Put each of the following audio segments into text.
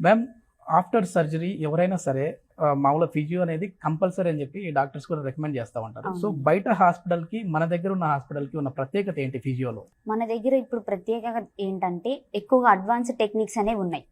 Ma'am, after surgery ఎవరైనా సరే మామూలుగా ఫిజియో అనేది కంపల్సరీ అని చెప్పి డాక్టర్స్ కూడా రికమెండ్ చేస్తూ ఉంటారు. సో అవును. బయట హాస్పిటల్కి మన దగ్గర ఉన్న హాస్పిటల్కి ఉన్న ప్రత్యేకత ఏంటి ఫిజియోలో? మన దగ్గర ఇప్పుడు ప్రత్యేకంగా ఏంటంటే ఎక్కువగా అడ్వాన్స్డ్ టెక్నిక్స్ అనేవి ఉన్నాయి.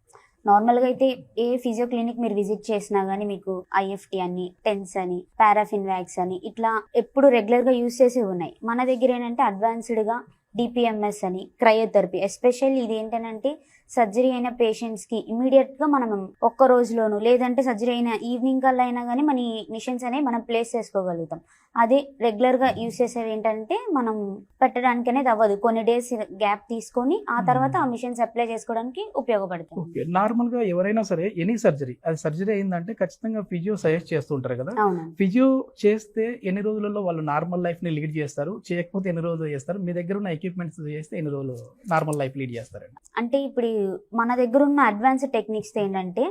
నార్మల్గా అయితే ఏ ఫిజియో క్లినిక్ మీరు విజిట్ చేసినా కానీ మీకు ఐఎఫ్టి అని, టెన్స్ అని, పారాఫిన్ వ్యాక్స్ అని ఇట్లా ఎప్పుడు రెగ్యులర్గా యూస్ చేసి ఉన్నాయి. మన దగ్గర ఏంటంటే అడ్వాన్స్డ్గా డిపిఎంఎస్ అని, క్రయోథెరపీ, ఎస్పెషల్లీ ఇది ఏంటంటే సర్జరీ అయిన పేషెంట్స్కి ఇమీడియట్గా మనం ఒక్క రోజులోను లేదంటే సర్జరీ అయిన ఈవినింగ్ కల్లా అయినా కానీ మన మిషన్స్ అనేవి మనం ప్లేస్ చేసుకోగలుగుతాం. అదే రెగ్యులర్గా యూస్ చేసేవి ఏంటంటే మనం పెట్టడానికి అనేది అవ్వదు. కొన్ని డేస్ గ్యాప్ తీసుకొని ఆ తర్వాత ఆ మిషన్స్ అప్లై చేసుకోవడానికి ఉపయోగపడుతుంది. ఓకే, నార్మల్గా ఎవరైనా సరే ఎనీ సర్జరీ, అది సర్జరీ అయిందంటే ఖచ్చితంగా ఫిజియో సజెస్ట్ చేస్తుంటారు కదా. అవును. ఫిజియో చేస్తే ఎన్ని రోజులలో వాళ్ళు నార్మల్ లైఫ్ని లీడ్ చేస్తారు, చేయకపోతే ఎన్ని రోజులు చేస్తారు? మీ దగ్గర ఉన్న ఎక్విప్మెంట్స్ చేస్తే ఎన్ని రోజులు నార్మల్ లైఫ్ లీడ్ చేస్తారండి? అంటే ఇప్పుడు మన దగ్గర ఉన్న అడ్వాన్స్డ్ టెక్నిక్స్ ఏంటంటే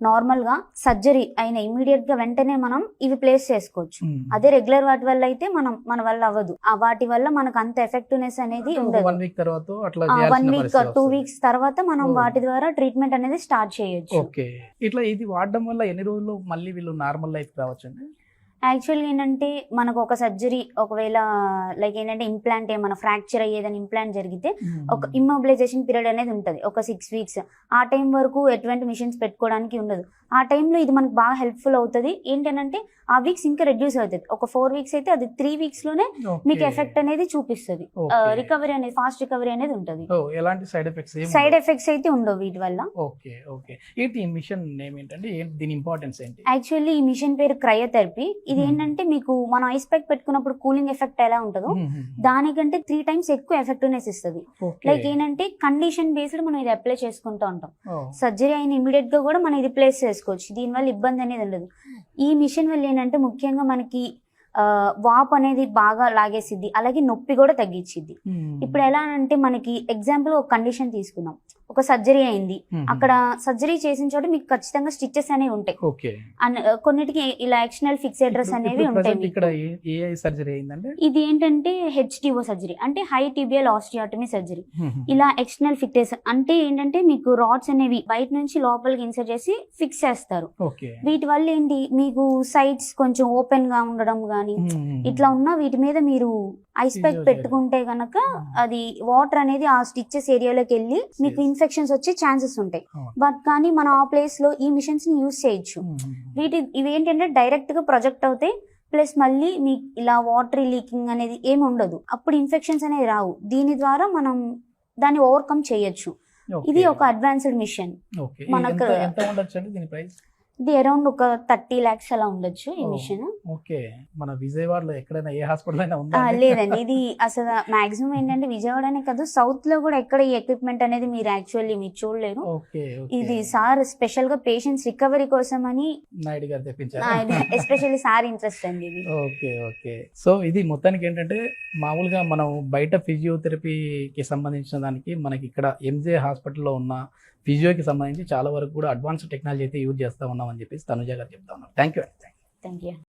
నార్మల్గా సర్జరీ అయిన ఇమీడియట్గా వెంటనే మనం ఇవి ప్లేస్ చేసుకోవచ్చు. అదే రెగ్యులర్ వాటి వల్ల అయితే మన వల్ల అవ్వదు. ఆ వాటి వల్ల మనకు అంత ఎఫెక్టివ్నెస్ అనేది ఉండదు. 1 వీక్ తర్వాత అట్లా 1 వీక్ 2 వీక్స్ తర్వాత మనం వాటి ద్వారా ట్రీట్మెంట్ అనేది స్టార్ట్ చేయొచ్చు. ఓకే, ఇట్లా ఇది వాడడం వల్ల ఎన్ని రోజుల్లో మళ్ళీ వీళ్ళు నార్మల్ లైఫ్ రావచ్చండి? యాక్చువల్గా ఏంటంటే మనకు ఒక సర్జరీ ఒకవేళ లైక్ ఏంటంటే ఇంప్లాంట్ ఏమైనా ఫ్రాక్చర్ అయ్యేదని ఇంప్లాంట్ జరిగితే ఒక ఇమ్మొబిలైజేషన్ పీరియడ్ అనేది ఉంటుంది, ఒక 6 వీక్స్. ఆ టైం వరకు ఎటువంటి మిషన్స్ పెట్టుకోవడానికి ఉండదు. ఆ టైంలో ఇది మనకు బాగా హెల్ప్ఫుల్ అవుతుంది. ఏంటంటే ఆ వీక్స్ ఇంకా రెడ్యూస్ అవుతుంది. ఒక 4 వీక్స్ అయితే అది 3 వీక్స్ లోనే మీకు ఎఫెక్ట్ అనేది చూపిస్తుంది. రికవరీ అనేది ఫాస్ట్ రికవరీ అనేది ఉంటుంది. ఎలాంటి సైడ్ ఎఫెక్ట్స్ అయితే ఉండవు వీటి వల్ల. ఓకే ఓకే, ఏంటి ఈ మిషన్ నేమ్ ఏంటంటే, దీని ఇంపార్టెన్స్ ఏంటి? యాక్చువల్లీ ఈ మిషన్ పేరు క్రయోథెరపీ. ఇది ఏంటంటే మీకు మనం ఐస్ ప్యాక్ పెట్టుకున్నప్పుడు కూలింగ్ ఎఫెక్ట్ ఎలా ఉంటుందో దానికంటే 3 times ఎక్కువ ఎఫెక్టివ్నెస్ ఇస్తుంది. లైక్ ఏంటంటే కండిషన్ బేస్డ్ మనం ఇది అప్లై చేసుకుంటూ ఉంటాం. సర్జరీ అయిన ఇమీడియట్ గా కూడా మనం ఇది ప్లేస్ చేసుకోవచ్చు. దీనివల్ల ఇబ్బంది అనేది ఉండదు. ఈ మిషన్ వల్ల ఏంటంటే ముఖ్యంగా మనకి వాప్ అనేది బాగా లాగేసిద్ది, అలాగే నొప్పి కూడా తగ్గించిద్ది. ఇప్పుడు ఎలా అంటే మనకి ఎగ్జాంపుల్ ఒక కండిషన్ తీసుకుందాం. ఒక సర్జరీ అయింది, అక్కడ సర్జరీ చేసిన చోట మీకు ఖచ్చితంగా స్టిచెస్ అనేవి ఉంటాయి. కొన్నిటికి ఇలా ఎక్స్టర్నల్ ఫిక్సేటర్స్ అనేవి ఉంటాయి. ఇది ఏంటంటే హెచ్టిఓ సర్జరీ అంటే హై టిబియల్ ఆస్టియోటమీ సర్జరీ. ఇలా ఎక్స్టర్నల్ ఫిక్సేస్ అంటే ఏంటంటే మీకు రాడ్స్ అనేవి బయట నుంచి లోపలికి ఇన్సర్ట్ చేసి ఫిక్స్ చేస్తారు. వీటి వల్ల ఏంటి మీకు సైడ్స్ కొంచెం ఓపెన్ గా ఉండడం గానీ ఇట్లా ఉన్న వీటి మీద మీరు ఐస్ ప్యాక్ పెట్టుకుంటే గనక అది వాటర్ అనేది ఆ స్టిచెస్ ఏరియాలోకి వెళ్ళి మీకు ఇన్ఫెక్షన్స్ వచ్చే ఛాన్సెస్ ఉంటాయి. బట్ కానీ మనం ఆ ప్లేస్ లో ఈ మిషన్స్ ని యూజ్ చేయొచ్చు. ఇవి ఏంటంటే డైరెక్ట్ గా ప్రొజెక్ట్ అవుతాయి. ప్లస్ మళ్ళీ మీకు ఇలా వాటర్ లీకింగ్ అనేది ఏమి ఉండదు. అప్పుడు ఇన్ఫెక్షన్స్ అనేది రావు. దీని ద్వారా మనం దాన్ని ఓవర్కమ్ చేయొచ్చు. ఇది ఒక అడ్వాన్స్డ్ మిషన్. మనకు ఇది అరౌండ్ ఒక 30 lakhs అలా ఉండొచ్చు ఈ మిషన్. ఓకే, మన విజయవాడలో ఎక్కడైనా ఏ హాస్పిటల్ అయినా ఉందా? లేదండి, ఇది అసలు మాక్సిమం ఏంటంటే విజయవాడనే కాదు, సౌత్ లో కూడా ఎక్కడ ఈ ఎక్విప్మెంట్ అనేది మీరు యాక్చువల్లీ మీరు చూడలేరు. ఇది సార్ స్పెషల్ గా పేషెంట్స్ రికవరీ కోసం అని నాయుడు గారు తెప్పించారు. ఎస్పెషల్లీ సార్ ఇంట్రెస్ట్ అండి ఇది. ఓకే ఓకే, సో ఇది మొత్తానికి ఏంటంటే మామూలుగా మనం బయట ఫిజియోథెరపీకి సంబంధించిన దానికి మనకి ఇక్కడ ఎంజే హాస్పిటల్లో ఉన్న ఫిజియోకి సంబంధించి చాలా వరకు కూడా అడ్వాన్స్ టెక్నాలజీ అయితే యూజ్ చేస్తా ఉన్నామని చెప్పేసి తనుజ గారు చెప్తా ఉన్నారు. Thank you.